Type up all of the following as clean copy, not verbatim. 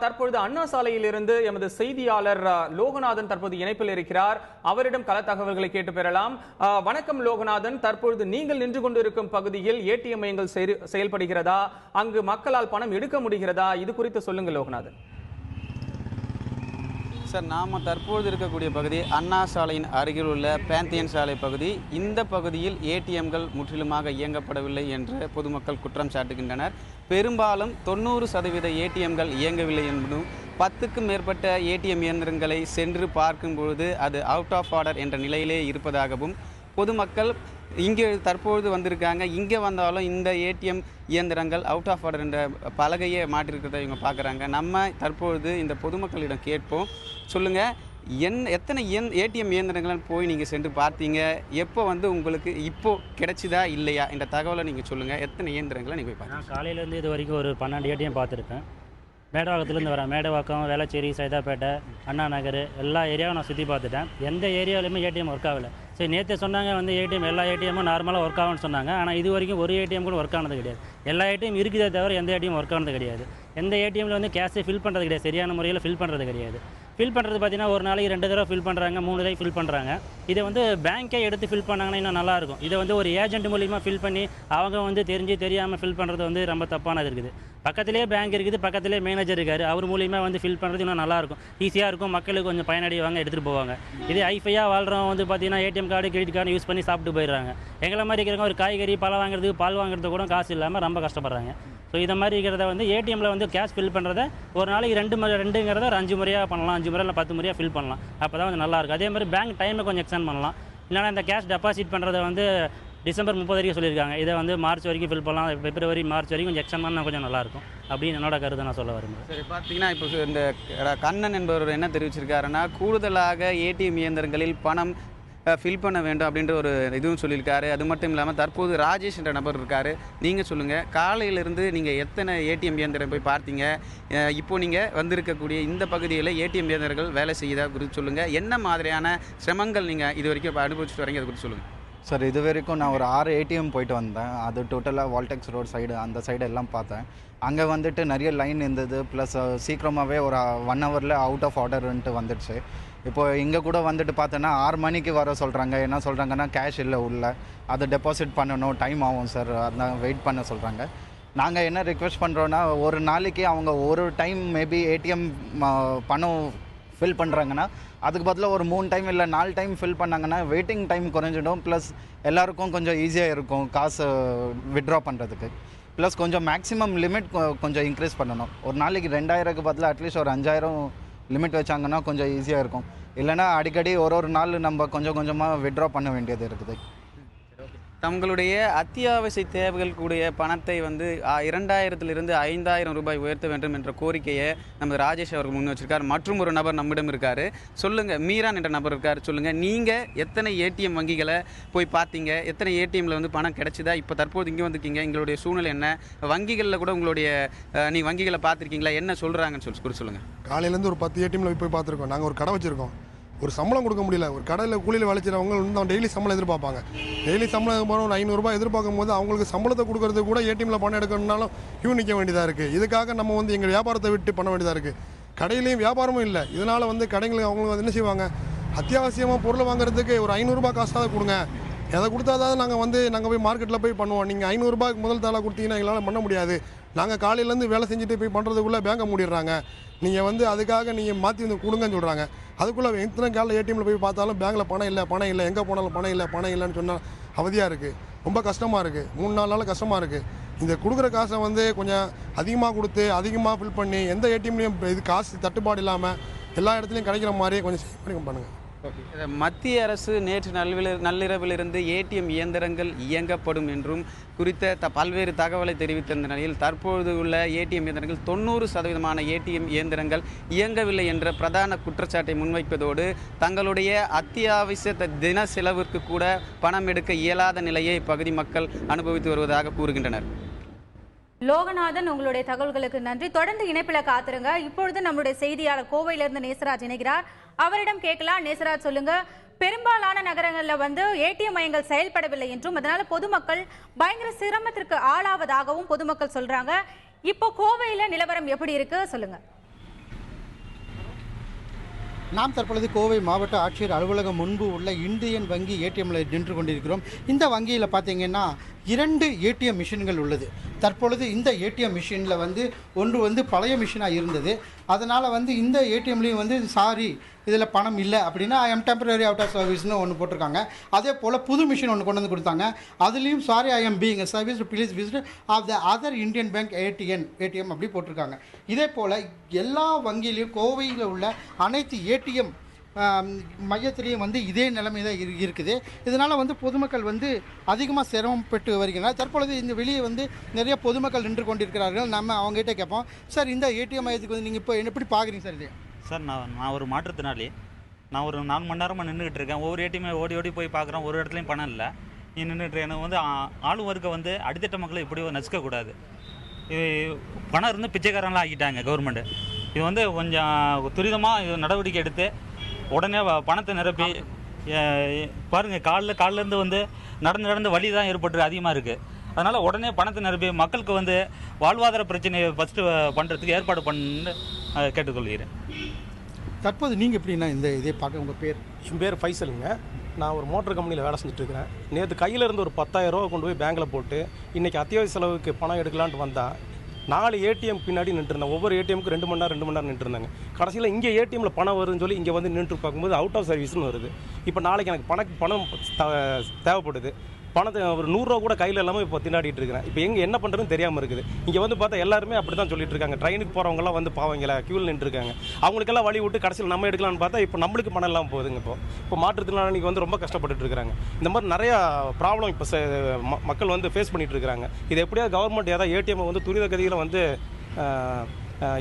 தற்பொழுது அண்ணா சாலையிலிருந்து எமது செய்தியாளர் லோகநாதன் தற்போது இணைப்பில் இருக்கிறார். அவரிடம் கள தகவல்களை கேட்டு பெறலாம். வணக்கம் லோகநாதன், தற்பொழுது நீங்கள் நின்று கொண்டிருக்கும் பகுதியில் ஏடிஎம் மையங்கள் செயல்படுகிறதா? அங்கு மக்களால் பணம் எடுக்க முடிகிறதா? இது குறித்து சொல்லுங்கள் லோகநாதன். சார், நாம் தற்போது இருக்கக்கூடிய பகுதி அண்ணா சாலையின் அருகில் உள்ள பேந்தியன் சாலை பகுதி. இந்த பகுதியில் ஏடிஎம்கள் முற்றிலுமாக இயங்கப்படவில்லை என்று பொதுமக்கள் குற்றம் சாட்டுகின்றனர். பெரும்பாலும் 90% ஏடிஎம்கள் இயங்கவில்லை என்பதும் 10க்கும் மேற்பட்ட ஏடிஎம் இயந்திரங்களை சென்று பார்க்கும்பொழுது அது அவுட் ஆஃப் ஆர்டர் என்ற நிலையிலே இருப்பதாகவும் பொதுமக்கள் இங்கே தற்பொழுது வந்திருக்காங்க. இங்கே வந்தாலும் இந்த ஏடிஎம் இயந்திரங்கள் அவுட் ஆஃப் ஆர்டர் என்ற பலகையை மாற்றிருக்கிறத இவங்க பார்க்குறாங்க. நம்ம தற்பொழுது இந்த பொதுமக்களிடம் கேட்போம். சொல்லுங்கள், எத்தனை ஏடிஎம் இயந்திரங்களை போய் நீங்கள் சென்று பார்த்தீங்க? எப்போ உங்களுக்கு இப்போது கிடைச்சிதா இல்லையா என்ற தகவலை நீங்கள் சொல்லுங்கள். எத்தனை இயந்திரங்களை நீங்கள் போய் பார்த்தீங்க? நான் காலையிலேருந்து இது வரைக்கும் ஒரு 12 ஏடிஎம் பார்த்துருப்பேன். மேடவாக்கத்துலேருந்து வரேன். மேடவாக்கம், வேளச்சேரி, சைதாப்பேட்டை, அண்ணா நகர் எல்லா ஏரியாவும் நான் சுற்றி பார்த்துட்டேன். எந்த ஏரியாவிலுமே ஏடிஎம் ஒர்க் ஆகலை. சரி, நேற்று சொன்னாங்க ஏடிஎம் எல்லா ஏடிஎம்மும் நார்மலாக ஒர்க் ஆகும்னு சொன்னாங்க. ஆனால் இது வரைக்கும் ஒரு ஏடிஎம் கூட ஒர்க் ஆனது கிடையாது. எல்லா ஏடிஎம் இருக்குதே தவிர எந்த ஏடிஎம் ஒர்க் ஆனது கிடையாது. எந்த ஏடிஎம்மில் கேஷை ஃபில் பண்ணுறது கிடையாது, சரியான முறையில் ஃபில் பண்ணுறது கிடையாது. ஃபில் பண்ணுறது பார்த்தீங்கன்னா ஒரு நாளைக்கு 2 தடவை ஃபில் பண்ணுறாங்க, 3 தடவை ஃபில் பண்ணுறாங்க. இதை பேங்க்கே எடுத்து ஃபில் பண்ணாங்கன்னா இன்னும் நல்லாயிருக்கும். இதை ஒரு ஏஜென்ட் மூலிமா ஃபில் பண்ணி அவங்க தெரிஞ்சு தெரியாமல் ஃபில் பண்ணுறது ரொம்ப தப்பானது இருக்குது. பக்கத்திலே பேங்க் இருக்குது, பக்கத்திலே மேனேஜர் இருக்கார். அவர் மூலிமா ஃபில் பண்ணுறது இன்னும் நல்லாயிருக்கும், ஈஸியாக இருக்கும். மக்களுக்கு கொஞ்சம் பயனடைவாங்க, எடுத்துகிட்டு போவாங்க. இதே ஐஃபையாக வாழ்கிறவங்க பார்த்தீங்கன்னா ATM card, credit card use பண்ணி சாப்பிட்டு போயிடுறாங்க. எங்களை மாதிரி இருக்கிறவங்க ஒரு காய்கறி, பழம் வாங்குறதுக்கு, பால் வாங்குறது கூட காசு இல்லாமல் ரொம்ப கஷ்டப்படுறாங்க. ஸோ இதை மாதிரி இருக்கிறத ஏடிஎம்மில் கேஷ் ஃபில் பண்ணுறத ஒரு நாளைக்கு 2ங்கிறத ஒரு 5 முறையாக பண்ணலாம், 5 முறை இல்லை 10 முறையாக ஃபில் பண்ணலாம். அப்போ தான் நல்லாயிருக்கும். அதே மாதிரி பேங்க் டைமை கொஞ்சம் எக்ஸ்டெண்ட் பண்ணலாம். இல்லைனா இந்த கேஷ் டெபாசிட் பண்ணுறத டிசம்பர் 30 வரைக்கும் சொல்லியிருக்காங்க. இதை மார்ச் வரைக்கும் ஃபில் பண்ணலாம். பிப்ரவரி, மார்ச் வரைக்கும் கொஞ்சம் எக்ஸ்டெண்ட் பண்ணால் கொஞ்சம் நல்லாயிருக்கும் அப்படின்னு என்னோட கருத்தை நான் சொல்ல வருவேன். சரி, பார்த்தீங்கன்னா இப்போ இந்த கண்ணன் என்பவர் என்ன தெரிவிச்சிருக்காருன்னா, கூடுதலாக ஏடிஎம் இயந்திரங்களில் பணம் ஃபில் பண்ண வேண்டும் அப்படின்ற ஒரு இதுவும் சொல்லியிருக்காரு. அது மட்டும் இல்லாமல் தற்போது ராஜேஷ் என்ற நபர் இருக்கார். நீங்கள் சொல்லுங்கள், காலையிலேருந்து நீங்கள் எத்தனை ஏடிஎம் இயந்திரம் போய் பார்த்தீங்க? இப்போது நீங்கள் வந்திருக்கக்கூடிய இந்த பகுதியில் ஏடிஎம் இயந்திரங்கள் வேலை செய்யுதா குறித்து சொல்லுங்கள். என்ன மாதிரியான சிரமங்கள் நீங்கள் இது வரைக்கும் அனுபவிச்சுட்டு வரீங்க, அதை குறித்து சொல்லுங்கள். சார், இது வரைக்கும் நான் ஒரு 6 ஏடிஎம் போயிட்டு வந்தேன். அது டோட்டலாக வால்டெக்ஸ் ரோட் சைடு, அந்த சைடு எல்லாம் பார்த்தேன். அங்கே நிறைய லைன் இருந்தது. ப்ளஸ் சீக்கிரமாகவே ஒரு 1 ஹவரில் அவுட் ஆஃப் ஆர்டர்ன்ட்டு வந்துடுச்சு. இப்போது இங்கே கூட பார்த்தோன்னா 6 மணிக்கு வர சொல்கிறாங்க. என்ன சொல்கிறாங்கன்னா கேஷ் இல்லை உள்ள, அதை டெபாசிட் பண்ணணும், டைம் ஆகும் சார், அதான் வெயிட் பண்ண சொல்கிறாங்க. நாங்கள் என்ன ரிக்வெஸ்ட் பண்ணுறோன்னா, ஒரு நாளைக்கு அவங்க ஒரு டைம் மேபி ஏடிஎம் பணம் ஃபில் பண்ணுறாங்கன்னா அதுக்கு பதிலாக ஒரு 3 டைம் இல்லை 4 டைம் ஃபில் பண்ணாங்கன்னா வெயிட்டிங் டைம் குறைஞ்சிடும். ப்ளஸ் எல்லாருக்கும் கொஞ்சம் ஈஸியாக இருக்கும் காசு வித்ட்ரா பண்ணுறதுக்கு. ப்ளஸ் கொஞ்சம் மேக்ஸிமம் லிமிட் கொஞ்சம் இன்க்ரீஸ் பண்ணணும். ஒரு நாளைக்கு 2000க்கு பதிலாக அட்லீஸ்ட் ஒரு 5000 லிமிட் வச்சாங்கன்னா கொஞ்சம் ஈஸியாக இருக்கும். இல்லைனா அடிக்கடி ஒரு நாள் நம்ம கொஞ்சம் கொஞ்சமாக வித்ட்ரா பண்ண வேண்டியது இருக்குது. தங்களுடைய அத்தியாவசிய தேவைகள் கூடிய பணத்தை 2000 5000 ரூபாய் உயர்த்த வேண்டும் என்ற கோரிக்கையை நம்ம ராஜேஷ் அவர்கள் முன் வச்சிருக்கார். மற்றும் ஒரு நபர் நம்மிடம் இருக்கார். சொல்லுங்கள், மீரான் என்ற நபர் இருக்கார். சொல்லுங்கள், நீங்கள் எத்தனை ஏடிஎம் வங்கிகளை போய் பார்த்தீங்க? எத்தனை ஏடிஎம்மில் பணம் கிடைச்சிதா? இப்போ தற்போது இங்கே வந்திருக்கீங்க, எங்களுடைய சூழ்நிலை என்ன? வங்கிகளில் கூட உங்களுடைய நீங்கள் வங்கிகளை பார்த்துருக்கீங்களா? என்ன சொல்கிறாங்கன்னு சொல்லுங்கள். காலையிலேருந்து ஒரு 10 ஏடிஎம்மில் போய் பார்த்துருக்கோம். நாங்கள் ஒரு கடை வச்சுருக்கோம். ஒரு சம்பளம் கொடுக்க முடியல. ஒரு கடையில் கூலியில் வேலைச்சிறவங்க டெய்லி சம்பளம் எதிர்பார்ப்பாங்க. டெய்லி சம்பளம் போகிறோம், ஒரு 500 ரூபாய் எதிர்பார்க்கும் போது அவங்களுக்கு சம்பளத்தை கொடுக்கறது கூட ஏடிஎம்மில் பணம் எடுக்கணும்னாலும் கியூ நிற்க வேண்டியதாக இருக்குது. இதுக்காக நம்ம எங்கள் வியாபாரத்தை விட்டு பண்ண வேண்டியதாக இருக்குது. கடையிலையும் வியாபாரமும் இல்லை. இதனால் கடைங்களுக்கு அவங்களுக்கு என்ன செய்வாங்க, அத்தியாவசியமாக பொருள் வாங்குறதுக்கு ஒரு 500 ரூபாய் காசாக கொடுங்க, எதை கொடுத்தாதான் நாங்கள் போய் மார்க்கெட்டில் போய் பண்ணுவோம். நீங்கள் 500 ரூபாய்க்கு முதல் தாளாக கொடுத்தீங்கன்னா எங்களால் பண்ண முடியாது. நாங்கள் காலையிலேருந்து வேலை செஞ்சுட்டு போய் பண்ணுறதுக்குள்ளே பேங்கை மூடிடுறாங்க. நீங்கள் அதுக்காக நீங்கள் மாற்றி கொடுங்கன்னு சொல்கிறாங்க. அதுக்குள்ளே எத்தனை காலையில் ஏடிஎம்மில் போய் பார்த்தாலும் பேங்கில் பணம் இல்லை, எங்கே போனாலும் பணம் இல்லைன்னு சொன்னால் அவதியாக இருக்குது. ரொம்ப கஷ்டமாக இருக்குது. 3-4 நாள் கஷ்டமாக இருக்குது. இந்த கொடுக்குற காசை கொஞ்சம் அதிகமாக கொடுத்து அதிகமாக ஃபில் பண்ணி எந்த ஏடிஎம்லேயும் இது காசு தட்டுப்பாடு இல்லாமல் எல்லா இடத்துலையும் கிடைக்கிற மாதிரியே கொஞ்சம் பண்ணுங்கள். மத்திய அரசு நேற்று நள்ளிரவிலிருந்து ஏடிஎம் இயந்திரங்கள் இயங்கப்படும் என்றும் குறித்த பல்வேறு தகவலை தெரிவித்த நிலையில் தற்பொழுது உள்ள ஏடிஎம் இயந்திரங்கள் 90% ஏடிஎம் இயந்திரங்கள் இயங்கவில்லை என்ற பிரதான குற்றச்சாட்டை முன்வைப்பதோடு தங்களுடைய அத்தியாவசிய தின செலவிற்கு கூட பணம் எடுக்க இயலாத நிலையை இப்பகுதி மக்கள் அனுபவித்து வருவதாக கூறுகின்றனர். லோகநாதன், உங்களுடைய தகவல்களுக்கு நன்றி. தொடர்ந்து இணைப்பில் காத்துருங்க. இப்பொழுது நம்மளுடைய செய்தியாளர் கோவையிலிருந்து நேசராஜ் இணைகிறார். அவரிடம் கேட்கலாம். நேசராஜ், சொல்லுங்க, பெரும்பாலான நகரங்களில் ஏடிஎம் மையங்கள் செயல்படவில்லை என்றும் அதனால பொதுமக்கள் பயங்கர சிரமத்திற்கு ஆளாவதாகவும் பொதுமக்கள் சொல்றாங்க. இப்போ கோவையில் நிலவரம் எப்படி இருக்கு, சொல்லுங்க. நாம் தற்பொழுது கோவை மாவட்ட ஆட்சியர் அலுவலகம் முன்பு உள்ள இந்தியன் வங்கி ஏடிஎம்மில் நின்று கொண்டிருக்கிறோம். இந்த வங்கியில் பார்த்தீங்கன்னா 2 ஏடிஎம் மிஷின்கள் உள்ளது. தற்பொழுது இந்த ஏடிஎம் மிஷினில் ஒன்று பழைய மிஷினாக இருந்தது. அதனால் இந்த ஏடிஎம்லேயும் சாரி இதில் பணம் இல்லை அப்படின்னா I am temporary out of சர்வீஸ்னு ஒன்று போட்டிருக்காங்க. அதே போல் புது மிஷின் ஒன்று கொண்டு வந்து கொடுத்தாங்க. அதுலேயும் sorry I am being service please visit of the other Indian bank ATM அப்படி போட்டிருக்காங்க. இதே போல் எல்லா வங்கியிலையும் கோவையில் உள்ள அனைத்து ஏடிஎம் மையத்திலையும் இதே நிலைமை தான் இருக்குது. இதனால் பொதுமக்கள் அதிகமாக சிரமப்பட்டு வருகிறார். தற்பொழுது இந்த வெளியே நிறைய பொதுமக்கள் நின்று கொண்டிருக்கிறார்கள். நம்ம அவங்ககிட்ட கேட்போம், சார் இந்த ஏடிஎம் மையத்துக்கு நீங்கள் இப்போ எப்படி பார்க்குறீங்க சார்? இது சார் நான் ஒரு மாற்றுத்திறனாளி. நான் ஒரு 4 மணி நேரமாக நின்றுக்கிட்டு இருக்கேன். ஒவ்வொரு ஏடிஎம் ஓடி போய் பார்க்குறேன், ஒரு இடத்துலையும் பணம் இல்லை. நீ நின்றுட்டு எனக்கு ஆளும் வர்க்க அடித்தட்ட மக்களை இப்படி நசுக்கக்கூடாது. இது பணம் இருந்து பிச்சைக்காரன்லாம் ஆக்கிட்டாங்க கவர்மெண்ட்டு. இது கொஞ்சம் துரிதமாக இது நடவடிக்கை எடுத்து உடனே பணத்தை நிரப்பி பாருங்கள். காலிலேருந்து நடந்து வலி தான் ஏற்பட்டு அதிகமாக இருக்குது. அதனால் உடனே பணத்தை நிரப்பி மக்களுக்கு வாழ்வாதார பிரச்சனையை ஃபஸ்ட்டு பண்ணுறதுக்கு ஏற்பாடு பண்ணு கேட்டுக்கொள்கிறேன். தற்போது நீங்கள் எப்படின்னா இதே பார்க்க உங்கள் பேர்? என் பேர் ஃபைசலுங்க. நான் ஒரு மோட்டர் கம்பெனியில் வேலை செஞ்சுட்ருக்கிறேன். நேற்று கையில் இருந்து ஒரு 10,000 ரூபா கொண்டு போய் பேங்க்கில் போட்டு இன்றைக்கி அத்தியாவசிய செலவுக்கு பணம் எடுக்கலான்ட்டு வந்தால் 4 ஏடிஎம் பின்னாடி நின்றுருந்தேன். ஒவ்வொரு ஏடிஎம்க்கு 2 மணி நேரம் நின்றுருந்தாங்க. கடைசியில் இங்கே ஏடிஎம்மில் பணம் வருதுன்னு சொல்லி இங்கே நின்று பார்க்கும்போது அவுட் ஆஃப் சர்வீஸ்னு வருது. இப்போ நாளைக்கு எனக்கு பணம் தேவைப்படுது. பணத்தை ஒரு 100 ரூபா கூட கையில் இல்லாமல் இப்போ திண்டாடிட்டு இருக்கிறேன். இப்போ என்ன பண்ணுறதுன்னு தெரியாமல் இருக்குது. இங்கே பார்த்தா எல்லாருமே அப்படி தான் சொல்லிட்டு இருக்காங்க. ட்ரெயினுக்கு போகிறவங்கலாம் பாவங்களா க்யூவில் நின்றுருக்காங்க. அவங்களுக்கெல்லாம் வழி விட்டு கடைசியில் நம்ம எடுக்கலாம்னு பார்த்தா இப்போ நம்மளுக்கு பணம் இல்லாமல் போகுதுங்க. இப்போ மாற்றுத்திறனாளிக்கு ரொம்ப கஷ்டப்பட்டுட்டு இருக்கிறாங்க. இந்த மாதிரி நிறையா ப்ராப்ளம் இப்போ மக்கள் ஃபேஸ் பண்ணிட்டு இருக்கிறாங்க. இது எப்படியாவது கவர்மெண்ட் ஏதாவது ஏடிஎம் துரித கதியில்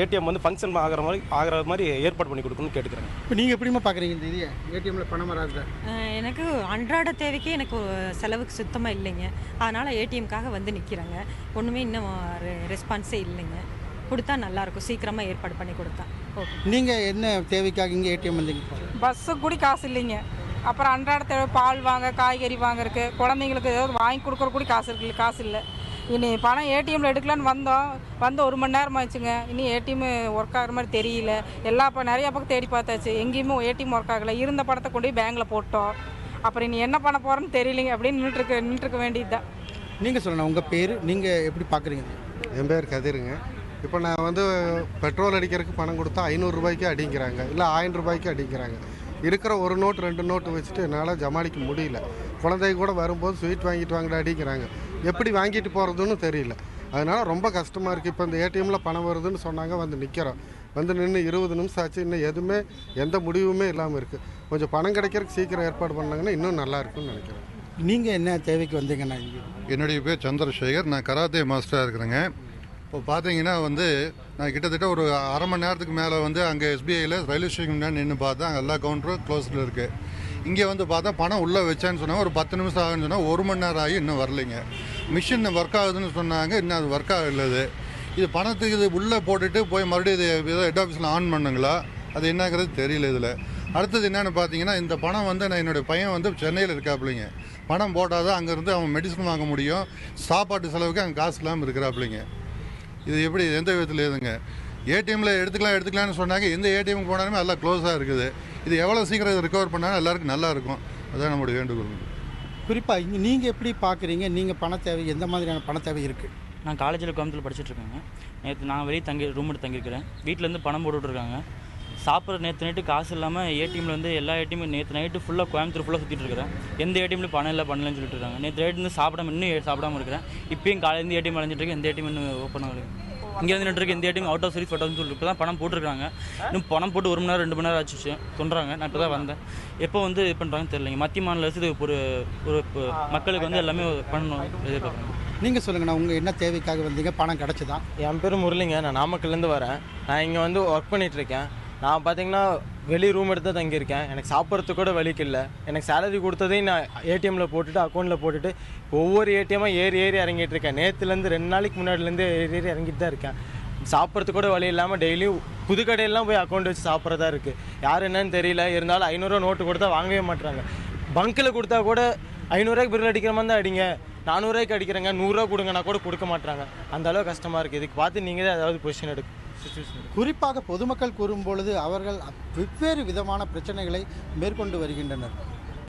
ஏடிஎம் ஃபங்க்ஷன் ஆகிற மாதிரி ஏற்பாடு பண்ணி கொடுக்கணும்னு கேட்டுக்கிறேன். இப்போ நீங்கள் எப்படிமா பார்க்குறீங்க இந்த இது ஏடிஎம்மில் பணம் வராது? எனக்கு அன்றாட தேவைக்கு எனக்கு செலவுக்கு சுத்தமாக இல்லைங்க. அதனால் ஏடிஎம்காக நிற்கிறாங்க. ஒன்றுமே இன்னும் ரெஸ்பான்ஸே இல்லைங்க. கொடுத்தா நல்லாயிருக்கும், சீக்கிரமாக ஏற்பாடு பண்ணி கொடுத்தா. ஓகே. நீங்கள் என்ன தேவைக்காக இங்கே ஏடிஎம் பஸ்ஸுக்கு கூட காசு இல்லைங்க. அப்புறம் அன்றாட தேவை பால் வாங்க, காய்கறி வாங்குறதுக்கு, குழந்தைங்களுக்கு ஏதாவது வாங்கி கொடுக்குற கூட காசு இல்லை. இனி பணம் ஏடிஎம்மில் எடுக்கலான்னு வந்தோம் 1 மணி நேரம் ஆச்சுங்க. இனி ஏடிஎம் ஒர்க் ஆகிற மாதிரி தெரியல. இப்போ நிறையா பக்கம் தேடி பார்த்தாச்சு, எங்கேயுமே ஏடிஎம் ஒர்க் ஆகலை. இருந்த பணத்தை கொண்டு போய் பேங்கில் போட்டோம். அப்புறம் இனி என்ன பண்ண போகிறோன்னு தெரியலைங்க. அப்படின்னு நின்றுருக்க வேண்டியது தான். நீங்கள் சொல்லணும் உங்கள் பேர், நீங்கள் எப்படி பார்க்குறீங்க? என் பேர் கதிருங்க. இப்போ நான் பெட்ரோல் அடிக்கிறதுக்கு பணம் கொடுத்தா 500 ரூபாய்க்கு அடிக்கிறாங்க, இல்லை 1000 ரூபாய்க்கு அடிக்கிறாங்க. இருக்கிற 1 நோட்டு 2 நோட்டு வச்சுட்டு என்னால் ஜமாளிக்க முடியல. குழந்தை கூட வரும்போது ஸ்வீட் வாங்கிட்டு வாங்கிட்டு அடிக்கிறாங்க. எப்படி வாங்கிட்டு போகிறதுன்னு தெரியல. அதனால் ரொம்ப கஷ்டமாக இருக்குது. இப்போ இந்த ஏடிஎம்மில் பணம் வருதுன்னு சொன்னாங்க, நிற்கிறோம். நின்று 20 நிமிஷம் ஆச்சு, இன்னும் எதுவுமே எந்த முடிவுமே இல்லாமல் இருக்குது. கொஞ்சம் பணம் கிடைக்கிறதுக்கு சீக்கிரம் ஏற்பாடு பண்ணாங்கன்னா இன்னும் நல்லா இருக்குன்னு நினைக்கிறேன். நீங்கள் என்ன தேவைக்கு வந்தீங்கன்னா? என்னுடைய பேர் சந்திரசேகர். நான் கராத்தே மாஸ்டராக இருக்கிறேங்க. இப்போ பார்த்தீங்கன்னா நான் கிட்டத்தட்ட ஒரு அரை மணி நேரத்துக்கு மேலே அங்கே எஸ்பிஐயில் ரயில்வே ஸ்டேஷன் முன்னாடி நின்று பார்த்தா அங்கே எல்லா கவுண்டரும் க்ளோஸில் இருக்குது. இங்கே பார்த்தா பணம் உள்ளே வச்சான்னு சொன்னாங்க. ஒரு 10 நிமிஷம் ஆகுன்னு சொன்னால் 1 மணி நேரம் ஆகி இன்னும் வரலைங்க. மிஷின் ஒர்க் ஆகுதுன்னு சொன்னாங்க, இன்னும் அது ஒர்க் ஆகலை. இது பணத்துக்கு இது உள்ளே போட்டுட்டு போய் மறுபடியும் இது ஏதோ ஹெட் ஆஃபீஸில் ஆன் பண்ணுங்களா, அது என்னங்கிறது தெரியல. இதில் அடுத்தது என்னென்னு பார்த்தீங்கன்னா, இந்த பணம் நான் என்னுடைய பையன் சென்னையில் இருக்காப்புலிங்க. பணம் போட்டால் தான் அங்கேருந்து அவன் மெடிசன் வாங்க முடியும். சாப்பாட்டு செலவுக்கு அங்கே காசு இல்லாமல் இருக்கிறாப்புலிங்க. இது எப்படி எந்த விதத்தில் ஏதுங்க? ஏடிஎம்மில் எடுத்துக்கலாம்னு சொன்னாங்க. எந்த ஏடிஎம்க்கு போனாலுமே எல்லாம் க்ளோஸாக இருக்குது. இது எவ்வளோ சீக்கிரம் இதை ரிகவர் பண்ணாலும் எல்லாருக்கும் நல்லா இருக்கும். அதுதான் நம்மளுடைய வேண்டுகோள். குறிப்பாக இங்கே நீங்கள் எப்படி பார்க்குறீங்க? நீங்கள் பண தேவை, எந்த மாதிரியான பண தேவை இருக்குது? நான் காலேஜில் கோயம்புத்தூர் படிச்சுட்ருக்கேங்க. நேற்று நான் வெளியே ரூம் எடுத்து தங்கியிருக்கிறேன். வீட்டிலேருந்து பணம் போட்டுட்ருக்காங்க. சாப்பிட்ற நேற்று நைட்டு காசு இல்லாமல் ஏடிஎம்மில் எல்லா ஏடிஎம்மும் நேற்று நைட்டு ஃபுல்லாக கோயம்புத்தூர் ஃபுல்லாக சுற்றிட்டு இருக்கிறேன். எந்த ஏடிஎம்லையும் பணம் பண்ணலன்னு சொல்லிட்டு இருக்காங்க. நேற்று நைட்டு சாப்பிடாம இருக்கிறேன். இப்பயும் காலையிலேருந்து ஏடிஎம் அலைஞ்சிட்ருக்கேன். எந்த ஏடிஎம் இன்னும் ஓப்பன் ஆகலை. இங்கே நின்றுருக்கு எந்த ஏடிஎம் அவுட் ஆஃப் சர்வீஸ் ஃபோட்டோன்னு சொல்லிட்டு இப்போ தான் பணம் போட்டிருக்காங்க. இன்னும் பணம் போட்டு 1 மணி நேரம் 2 மணி நேரம் ஆச்சு சொல்கிறாங்க. நான் இப்போ தான் வந்தேன். எப்போ இது பண்ணுறாங்கன்னு தெரியலைங்க. மத்திய மாநில அரசு இது ஒரு மக்களுக்கு எல்லாமே பண்ணணும் எதிர்பார்க்குறாங்க. நீங்கள் சொல்லுங்கண்ணா, உங்கள் என்ன தேவைக்காக வந்தீங்க? பணம் கிடச்சிதா? என் பேர் முரளிங்க. நான் நாமக்கல்லேருந்து வரேன். நான் இங்கே ஒர்க் பண்ணிகிட்ருக்கேன். நான் பார்த்தீங்கன்னா வெளியே ரூம் எடுத்து தங்கியிருக்கேன். எனக்கு சாப்பிட்றதுக்கு கூட வழிக்கு இல்லை. எனக்கு சேலரி கொடுத்ததையும் நான் ஏடிஎம்மில் போட்டுட்டு அக்கௌண்ட்டில் போட்டுட்டு ஒவ்வொரு ஏடிஎம்மாக ஏறி இறங்கிட்டு இருக்கேன். நேற்றுலேருந்து 2 நாளைக்கு முன்னாடிலேருந்து ஏறி இறங்கிட்டு தான் இருக்கேன். சாப்பிட்றதுக்கு கூட வழி இல்லாமல் டெய்லியும் புது கடையெல்லாம் போய் அக்கௌண்ட் வச்சு சாப்பிட்றதா இருக்குது. யார் என்னன்னு தெரியல. இருந்தாலும் 500 ரூபா நோட்டு கொடுத்தா வாங்கவே மாட்டுறாங்க. பங்க்கில் கொடுத்தா கூட 500 ரூபாய்க்கு பில் அடிக்கிற மாதிரி தான் அடிங்க, 400 ரூபாய்க்கு அடிக்கிறேங்க, 100 ரூபா கொடுங்கன்னா கூட கொடுக்க மாட்டாங்க. அந்த அளவு கஷ்டமாக இருக்குது. இதுக்கு பார்த்து நீங்கள் தான் ஏதாவது பொசிஷன் குறிப்பாக பொதுமக்கள் கூறும்பொழுது அவர்கள் வெவ்வேறு விதமான பிரச்சனைகளை மேற்கொண்டு வருகின்றனர்.